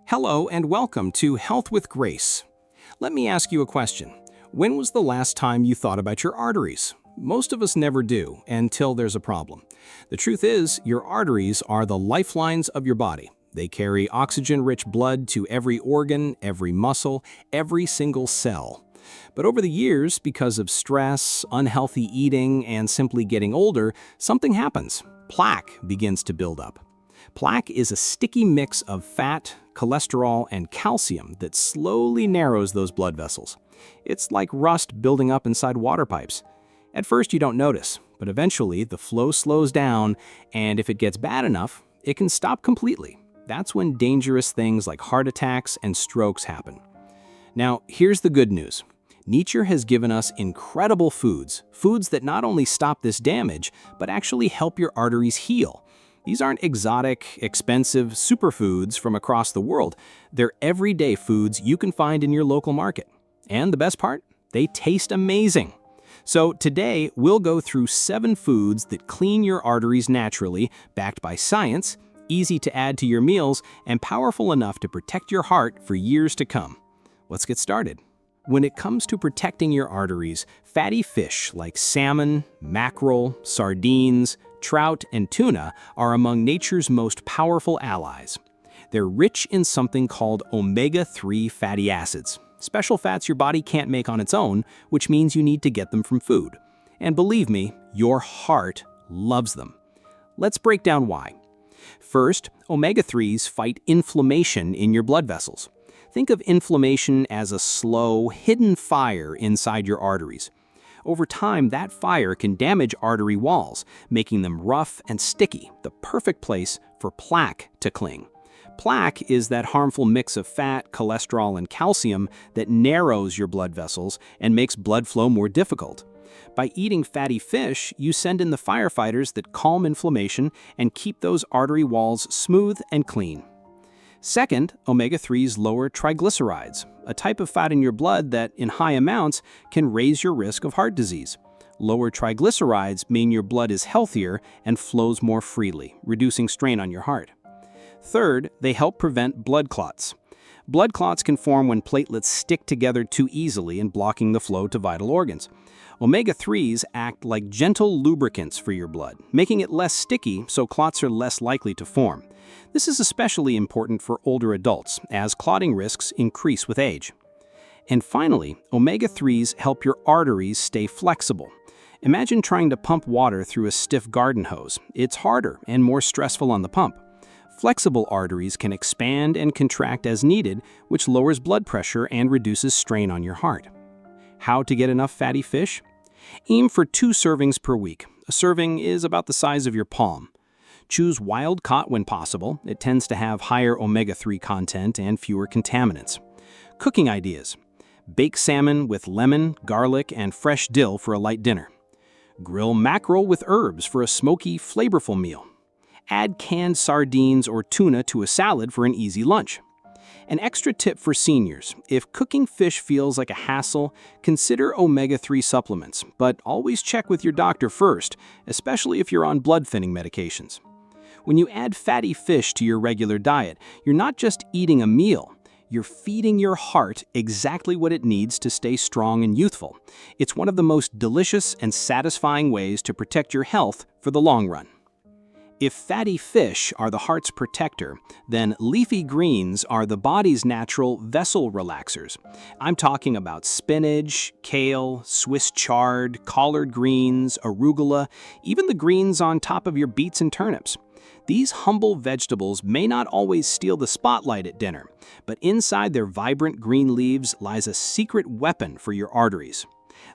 Hello and welcome to Health with Grace. Let me ask you a question. When was the last time you thought about your arteries? Most of us never do until there's a problem. The truth is, your arteries are the lifelines of your body. They carry oxygen-rich blood to every organ, every muscle, every single cell. But over the years, because of stress, unhealthy eating, and simply getting older, something happens. Plaque begins to build up. Plaque is a sticky mix of fat, cholesterol, and calcium that slowly narrows those blood vessels. It's like rust building up inside water pipes. At first you don't notice, but eventually the flow slows down, and if it gets bad enough, it can stop completely. That's when dangerous things like heart attacks and strokes happen. Now, here's the good news. Nature has given us incredible foods that not only stop this damage, but actually help your arteries heal. These aren't exotic, expensive superfoods from across the world. They're everyday foods you can find in your local market. And the best part? They taste amazing. So today, we'll go through 7 foods that clean your arteries naturally, backed by science, easy to add to your meals, and powerful enough to protect your heart for years to come. Let's get started. When it comes to protecting your arteries, fatty fish like salmon, mackerel, sardines, trout, and tuna are among nature's most powerful allies. They're rich in something called omega-3 fatty acids, special fats your body can't make on its own, which means you need to get them from food. And believe me, your heart loves them. Let's break down why. First, omega-3s fight inflammation in your blood vessels. Think of inflammation as a slow, hidden fire inside your arteries. Over time, that fire can damage artery walls, making them rough and sticky, the perfect place for plaque to cling. Plaque is that harmful mix of fat, cholesterol, and calcium that narrows your blood vessels and makes blood flow more difficult. By eating fatty fish, you send in the firefighters that calm inflammation and keep those artery walls smooth and clean. Second, omega-3s lower triglycerides, a type of fat in your blood that, in high amounts, can raise your risk of heart disease. Lower triglycerides mean your blood is healthier and flows more freely, reducing strain on your heart. Third, they help prevent blood clots. Blood clots can form when platelets stick together too easily and blocking the flow to vital organs. Omega-3s act like gentle lubricants for your blood, making it less sticky so clots are less likely to form. This is especially important for older adults, as clotting risks increase with age. And finally, omega-3s help your arteries stay flexible. Imagine trying to pump water through a stiff garden hose. It's harder and more stressful on the pump. Flexible arteries can expand and contract as needed, which lowers blood pressure and reduces strain on your heart. How to get enough fatty fish? Aim for 2 servings per week. A serving is about the size of your palm. Choose wild caught when possible. It tends to have higher omega-3 content and fewer contaminants. Cooking ideas. Bake salmon with lemon, garlic, and fresh dill for a light dinner. Grill mackerel with herbs for a smoky, flavorful meal. Add canned sardines or tuna to a salad for an easy lunch. An extra tip for seniors: if cooking fish feels like a hassle, consider omega-3 supplements, but always check with your doctor first, especially if you're on blood-thinning medications. When you add fatty fish to your regular diet, you're not just eating a meal, you're feeding your heart exactly what it needs to stay strong and youthful. It's one of the most delicious and satisfying ways to protect your health for the long run. If fatty fish are the heart's protector, then leafy greens are the body's natural vessel relaxers. I'm talking about spinach, kale, Swiss chard, collard greens, arugula, even the greens on top of your beets and turnips. These humble vegetables may not always steal the spotlight at dinner, but inside their vibrant green leaves lies a secret weapon for your arteries.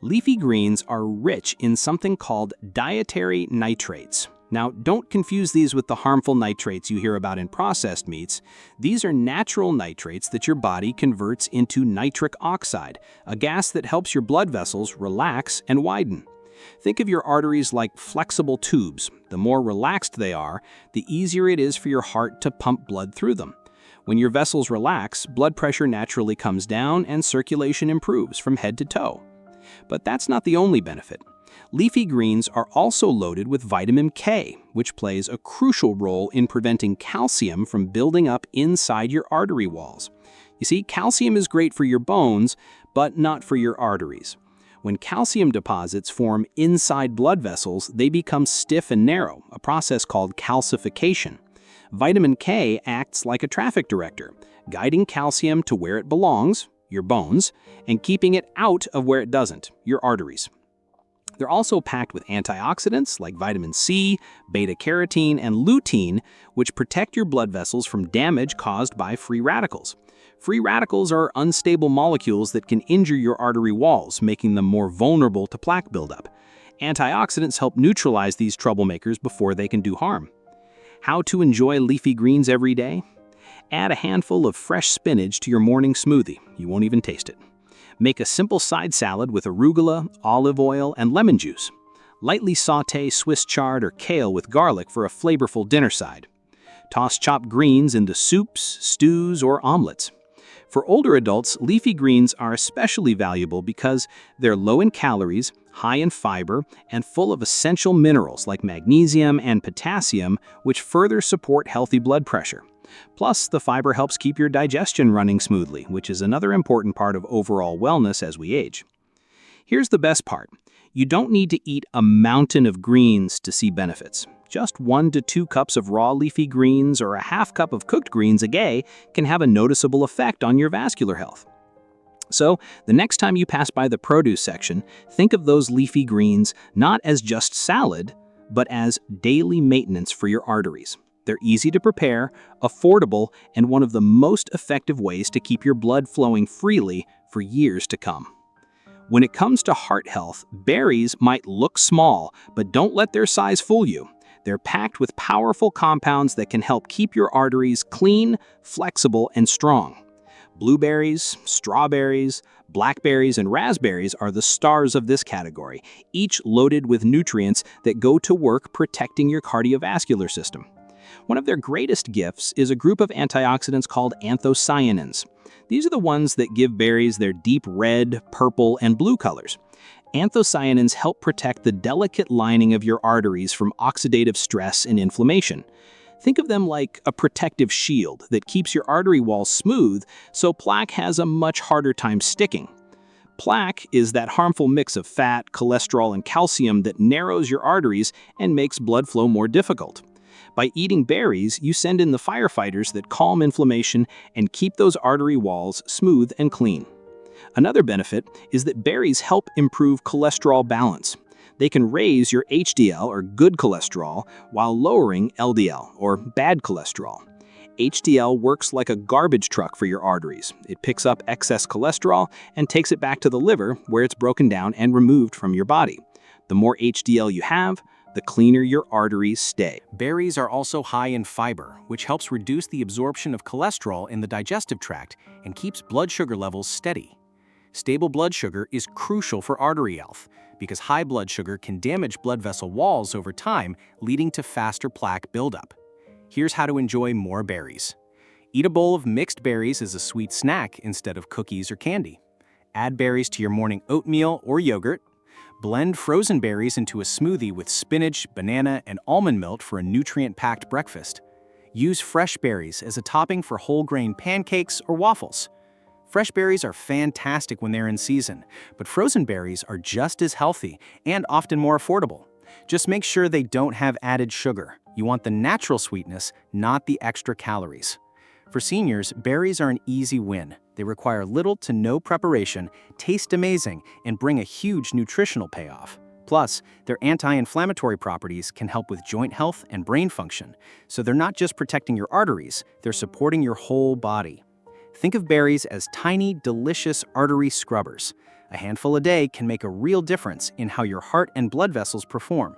Leafy greens are rich in something called dietary nitrates. Now, don't confuse these with the harmful nitrates you hear about in processed meats. These are natural nitrates that your body converts into nitric oxide, a gas that helps your blood vessels relax and widen. Think of your arteries like flexible tubes. The more relaxed they are, the easier it is for your heart to pump blood through them. When your vessels relax, blood pressure naturally comes down and circulation improves from head to toe. But that's not the only benefit. Leafy greens are also loaded with vitamin K, which plays a crucial role in preventing calcium from building up inside your artery walls. You see, calcium is great for your bones, but not for your arteries. When calcium deposits form inside blood vessels, they become stiff and narrow, a process called calcification. Vitamin K acts like a traffic director, guiding calcium to where it belongs, your bones, and keeping it out of where it doesn't, your arteries. They're also packed with antioxidants like vitamin C, beta-carotene, and lutein, which protect your blood vessels from damage caused by free radicals. Free radicals are unstable molecules that can injure your artery walls, making them more vulnerable to plaque buildup. Antioxidants help neutralize these troublemakers before they can do harm. How to enjoy leafy greens every day? Add a handful of fresh spinach to your morning smoothie. You won't even taste it. Make a simple side salad with arugula, olive oil, and lemon juice. Lightly sauté Swiss chard or kale with garlic for a flavorful dinner side. Toss chopped greens into soups, stews, or omelets. For older adults, leafy greens are especially valuable because they're low in calories, high in fiber, and full of essential minerals like magnesium and potassium, which further support healthy blood pressure. Plus, the fiber helps keep your digestion running smoothly, which is another important part of overall wellness as we age. Here's the best part. You don't need to eat a mountain of greens to see benefits. Just 1 to 2 cups of raw leafy greens or a half cup of cooked greens a day can have a noticeable effect on your vascular health. So, the next time you pass by the produce section, think of those leafy greens not as just salad, but as daily maintenance for your arteries. They're easy to prepare, affordable, and one of the most effective ways to keep your blood flowing freely for years to come. When it comes to heart health, berries might look small, but don't let their size fool you. They're packed with powerful compounds that can help keep your arteries clean, flexible, and strong. Blueberries, strawberries, blackberries, and raspberries are the stars of this category, each loaded with nutrients that go to work protecting your cardiovascular system. One of their greatest gifts is a group of antioxidants called anthocyanins. These are the ones that give berries their deep red, purple, and blue colors. Anthocyanins help protect the delicate lining of your arteries from oxidative stress and inflammation. Think of them like a protective shield that keeps your artery walls smooth, so plaque has a much harder time sticking. Plaque is that harmful mix of fat, cholesterol, and calcium that narrows your arteries and makes blood flow more difficult. By eating berries, you send in the firefighters that calm inflammation and keep those artery walls smooth and clean. Another benefit is that berries help improve cholesterol balance. They can raise your HDL, or good cholesterol, while lowering LDL, or bad cholesterol. HDL works like a garbage truck for your arteries. It picks up excess cholesterol and takes it back to the liver, where it's broken down and removed from your body. The more HDL you have, the cleaner your arteries stay. Berries are also high in fiber, which helps reduce the absorption of cholesterol in the digestive tract and keeps blood sugar levels steady. Stable blood sugar is crucial for artery health because high blood sugar can damage blood vessel walls over time, leading to faster plaque buildup. Here's how to enjoy more berries. Eat a bowl of mixed berries as a sweet snack instead of cookies or candy. Add berries to your morning oatmeal or yogurt. Blend frozen berries into a smoothie with spinach, banana, and almond milk for a nutrient-packed breakfast. Use fresh berries as a topping for whole-grain pancakes or waffles. Fresh berries are fantastic when they're in season, but frozen berries are just as healthy and often more affordable. Just make sure they don't have added sugar. You want the natural sweetness, not the extra calories. For seniors, berries are an easy win. They require little to no preparation, taste amazing, and bring a huge nutritional payoff. Plus, their anti-inflammatory properties can help with joint health and brain function. So they're not just protecting your arteries, they're supporting your whole body. Think of berries as tiny, delicious artery scrubbers. A handful a day can make a real difference in how your heart and blood vessels perform.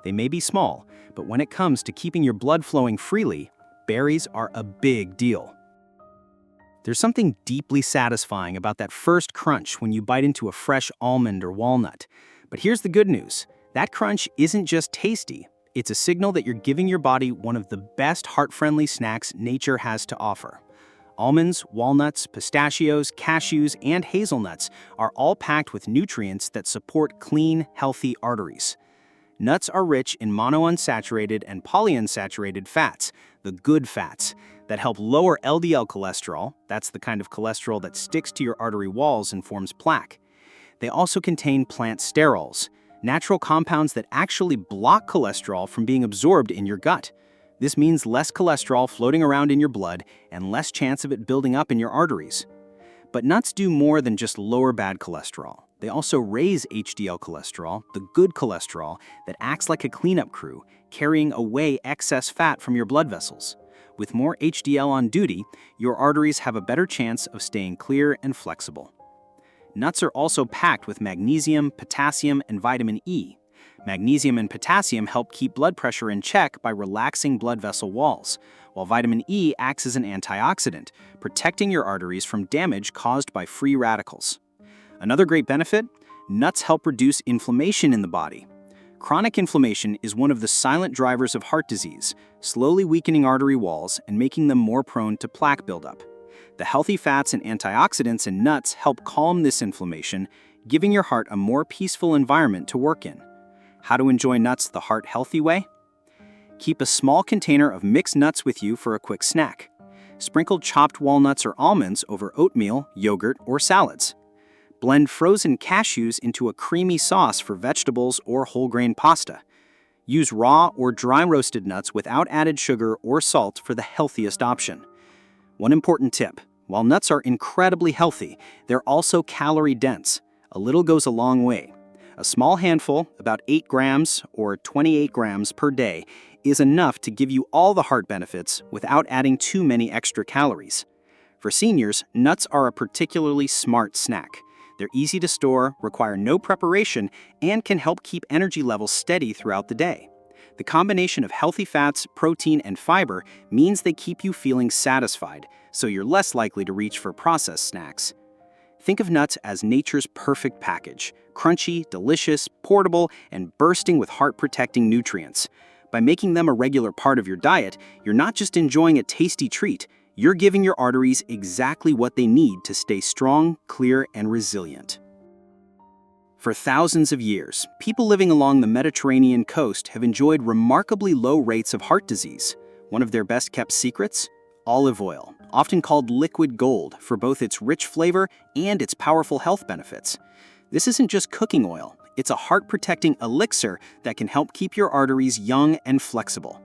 They may be small, but when it comes to keeping your blood flowing freely, berries are a big deal. There's something deeply satisfying about that first crunch when you bite into a fresh almond or walnut. But here's the good news. That crunch isn't just tasty. It's a signal that you're giving your body one of the best heart-friendly snacks nature has to offer. Almonds, walnuts, pistachios, cashews, and hazelnuts are all packed with nutrients that support clean, healthy arteries. Nuts are rich in monounsaturated and polyunsaturated fats, the good fats, that help lower LDL cholesterol, that's the kind of cholesterol that sticks to your artery walls and forms plaque. They also contain plant sterols, natural compounds that actually block cholesterol from being absorbed in your gut. This means less cholesterol floating around in your blood and less chance of it building up in your arteries. But nuts do more than just lower bad cholesterol. They also raise HDL cholesterol, the good cholesterol that acts like a cleanup crew, carrying away excess fat from your blood vessels. With more HDL on duty, your arteries have a better chance of staying clear and flexible. Nuts are also packed with magnesium, potassium, and vitamin E. Magnesium and potassium help keep blood pressure in check by relaxing blood vessel walls, while vitamin E acts as an antioxidant, protecting your arteries from damage caused by free radicals. Another great benefit: nuts help reduce inflammation in the body. Chronic inflammation is one of the silent drivers of heart disease, slowly weakening artery walls and making them more prone to plaque buildup. The healthy fats and antioxidants in nuts help calm this inflammation, giving your heart a more peaceful environment to work in. How to enjoy nuts the heart-healthy way? Keep a small container of mixed nuts with you for a quick snack. Sprinkle chopped walnuts or almonds over oatmeal, yogurt, or salads. Blend frozen cashews into a creamy sauce for vegetables or whole grain pasta. Use raw or dry roasted nuts without added sugar or salt for the healthiest option. One important tip: while nuts are incredibly healthy, they're also calorie dense. A little goes a long way. A small handful, about 8 grams or 28 grams per day, is enough to give you all the heart benefits without adding too many extra calories. For seniors, nuts are a particularly smart snack. They're easy to store, require no preparation, and can help keep energy levels steady throughout the day. The combination of healthy fats, protein, and fiber means they keep you feeling satisfied, so you're less likely to reach for processed snacks. Think of nuts as nature's perfect package: crunchy, delicious, portable, and bursting with heart-protecting nutrients. By making them a regular part of your diet, you're not just enjoying a tasty treat, you're giving your arteries exactly what they need to stay strong, clear, and resilient. For thousands of years, people living along the Mediterranean coast have enjoyed remarkably low rates of heart disease. One of their best-kept secrets? Olive oil, often called liquid gold for both its rich flavor and its powerful health benefits. This isn't just cooking oil, it's a heart-protecting elixir that can help keep your arteries young and flexible.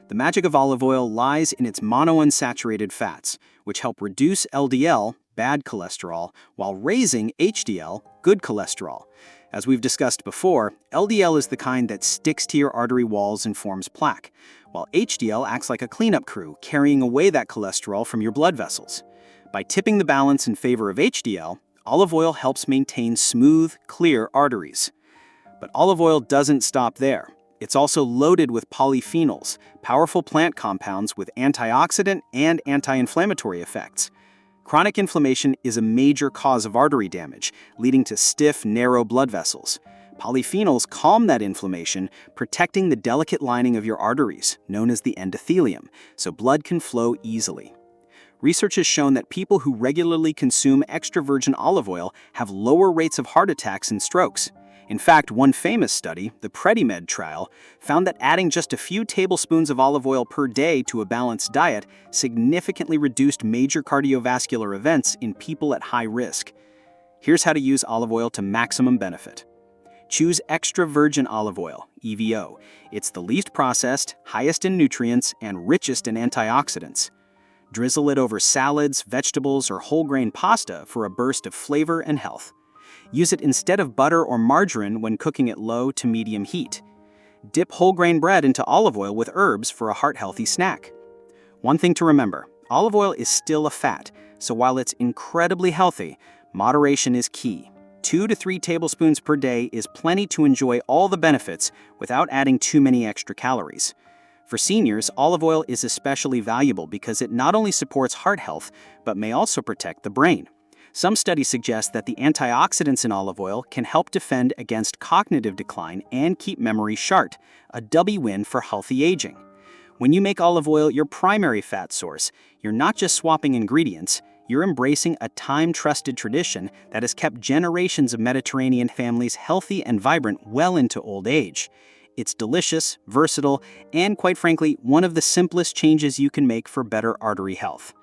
The magic of olive oil lies in its monounsaturated fats, which help reduce LDL, bad cholesterol, while raising HDL, good cholesterol. As we've discussed before, LDL is the kind that sticks to your artery walls and forms plaque, while HDL acts like a cleanup crew, carrying away that cholesterol from your blood vessels. By tipping the balance in favor of HDL, olive oil helps maintain smooth, clear arteries. But olive oil doesn't stop there. It's also loaded with polyphenols, powerful plant compounds with antioxidant and anti-inflammatory effects. Chronic inflammation is a major cause of artery damage, leading to stiff, narrow blood vessels. Polyphenols calm that inflammation, protecting the delicate lining of your arteries, known as the endothelium, so blood can flow easily. Research has shown that people who regularly consume extra virgin olive oil have lower rates of heart attacks and strokes. In fact, one famous study, the Remedies trial, found that adding just a few tablespoons of olive oil per day to a balanced diet significantly reduced major cardiovascular events in people at high risk. Here's how to use olive oil to maximum benefit. Choose extra virgin olive oil, EVO. It's the least processed, highest in nutrients, and richest in antioxidants. Drizzle it over salads, vegetables, or whole grain pasta for a burst of flavor and health. Use it instead of butter or margarine when cooking at low to medium heat. Dip whole grain bread into olive oil with herbs for a heart-healthy snack. One thing to remember, olive oil is still a fat, so while it's incredibly healthy, moderation is key. 2 to 3 tablespoons per day is plenty to enjoy all the benefits without adding too many extra calories. For seniors, olive oil is especially valuable because it not only supports heart health, but may also protect the brain. Some studies suggest that the antioxidants in olive oil can help defend against cognitive decline and keep memory sharp, a double win for healthy aging. When you make olive oil your primary fat source, you're not just swapping ingredients, you're embracing a time-trusted tradition that has kept generations of Mediterranean families healthy and vibrant well into old age. It's delicious, versatile, and quite frankly, one of the simplest changes you can make for better artery health.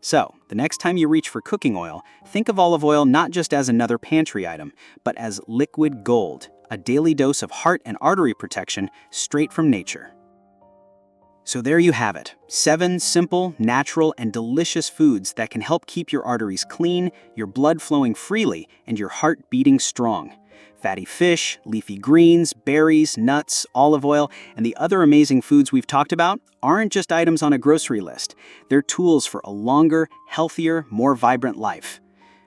So, the next time you reach for cooking oil, think of olive oil not just as another pantry item, but as liquid gold, a daily dose of heart and artery protection straight from nature. So there you have it, 7 simple, natural, and delicious foods that can help keep your arteries clean, your blood flowing freely, and your heart beating strong. Fatty fish, leafy greens, berries, nuts, olive oil, and the other amazing foods we've talked about aren't just items on a grocery list. They're tools for a longer, healthier, more vibrant life.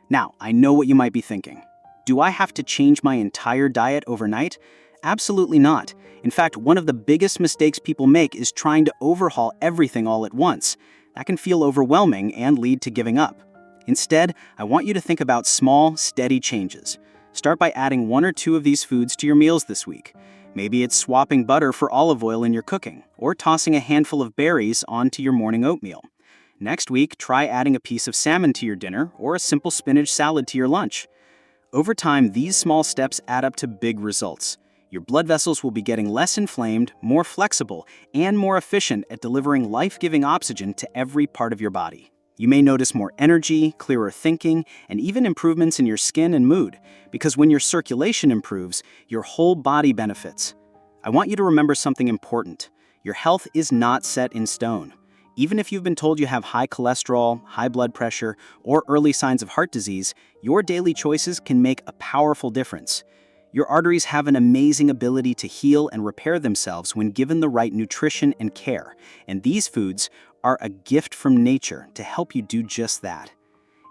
Now, I know what you might be thinking. Do I have to change my entire diet overnight? Absolutely not. In fact, one of the biggest mistakes people make is trying to overhaul everything all at once. That can feel overwhelming and lead to giving up. Instead, I want you to think about small, steady changes. Start by adding 1 or 2 of these foods to your meals this week. Maybe it's swapping butter for olive oil in your cooking, or tossing a handful of berries onto your morning oatmeal. Next week, try adding a piece of salmon to your dinner or a simple spinach salad to your lunch. Over time, these small steps add up to big results. Your blood vessels will be getting less inflamed, more flexible, and more efficient at delivering life-giving oxygen to every part of your body. You may notice more energy, clearer thinking, and even improvements in your skin and mood, because when your circulation improves, your whole body benefits. I want you to remember something important. Your health is not set in stone. Even if you've been told you have high cholesterol, high blood pressure, or early signs of heart disease, your daily choices can make a powerful difference. Your arteries have an amazing ability to heal and repair themselves when given the right nutrition and care, and these foods are a gift from nature to help you do just that.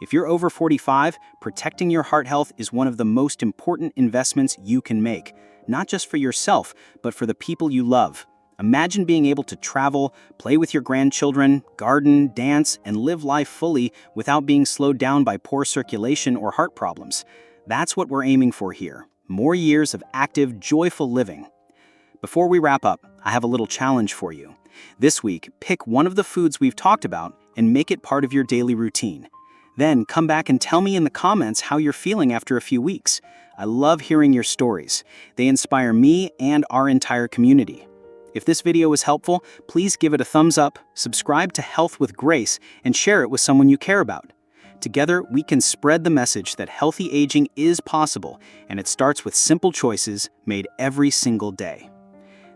If you're over 45, protecting your heart health is one of the most important investments you can make, not just for yourself, but for the people you love. Imagine being able to travel, play with your grandchildren, garden, dance, and live life fully without being slowed down by poor circulation or heart problems. That's what we're aiming for here. More years of active, joyful living. Before we wrap up, I have a little challenge for you. This week, pick one of the foods we've talked about and make it part of your daily routine. Then come back and tell me in the comments how you're feeling after a few weeks. I love hearing your stories. They inspire me and our entire community. If this video was helpful, please give it a thumbs up, subscribe to Health with Grace, and share it with someone you care about. Together, we can spread the message that healthy aging is possible, and it starts with simple choices made every single day.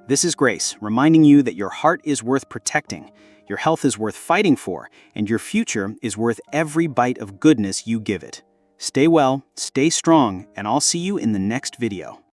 This is Grace, reminding you that your heart is worth protecting, your health is worth fighting for, and your future is worth every bite of goodness you give it. Stay well, stay strong, and I'll see you in the next video.